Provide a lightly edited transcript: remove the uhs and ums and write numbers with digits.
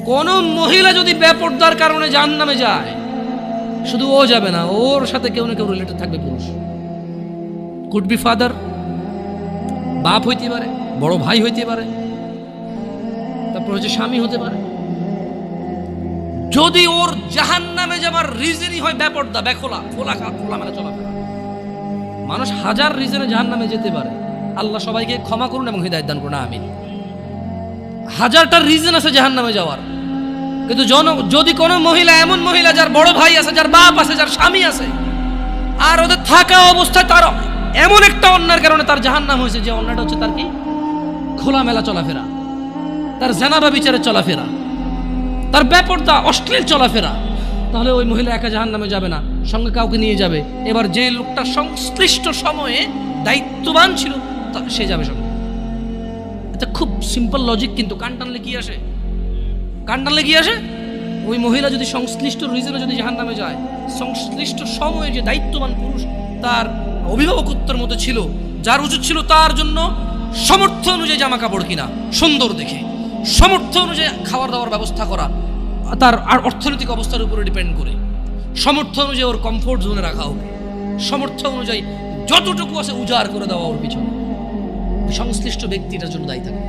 কোন মহিলা যদি বেপরদার কারণে জাহান্নামে যায়, শুধু ও যাবে না, ওর সাথে কেউ না কেউ রিলেটেড থাকবে পুরুষ। কুড বি ফাদার, বাপ হইতে পারে, বড় ভাই হইতে পারে, তারপর হচ্ছে স্বামী হতে পারে। যদি ওর জাহান্নামে যাবার রিজনই হয় বেপরদা, খোলামেলা চলাফেরা। মানুষ হাজার রিজনে জাহান্নামে যেতে পারে, আল্লাহ সবাইকে ক্ষমা করুন এবং হিদায়াত দান করুন, আমিন। হাজারটা রিজন আছে জাহান্নামে যাওয়ার, কিন্তু যদি কোনো মহিলা, এমন মহিলা যার বড় ভাই আছে, যার বাপ আছে, যার স্বামী আছে, আর ওদের থাকা অবস্থায় তার এমন একটা অন্যায়ের কারণে তার জাহান্নাম হয়েছে, যে অন্যটা হচ্ছে তার কি খোলামেলা চলাফেরা, তার জানাবা বিচারে চলাফেরা, তার বেপরদা অশ্লীল চলাফেরা, তাহলে ওই মহিলা একা জাহান্নামে যাবে না, সঙ্গে কাউকে নিয়ে যাবে। এবার যে লোকটা সংশ্লিষ্ট সময়ে দায়িত্ববান ছিল সে যাবে সঙ্গে। এটা খুব সিম্পল লজিক, কিন্তু কান টানলে কি আসে? ওই মহিলা যদি সংশ্লিষ্ট রিজনে যদি জাহান্নামে যায়, সংশ্লিষ্ট সময়ে যে দায়িত্ববান পুরুষ তার অভিভাবকত্বের মতো ছিল, যার উচিত ছিল তার জন্য সামর্থ্য অনুযায়ী জামা কাপড় কিনা সুন্দর দেখে, সামর্থ্য অনুযায়ী খাবার দাবার ব্যবস্থা করা, তার আর অর্থনৈতিক অবস্থার উপরে ডিপেন্ড করে, সামর্থ্য অনুযায়ী ওর কমফোর্ট জোনে রাখা হবে, সামর্থ্য অনুযায়ী যতটুকু আছে উজাড় করে দেওয়া ওর পিছনে, সংশ্লিষ্ট ব্যক্তিটার জন্য দায়ী থাকে।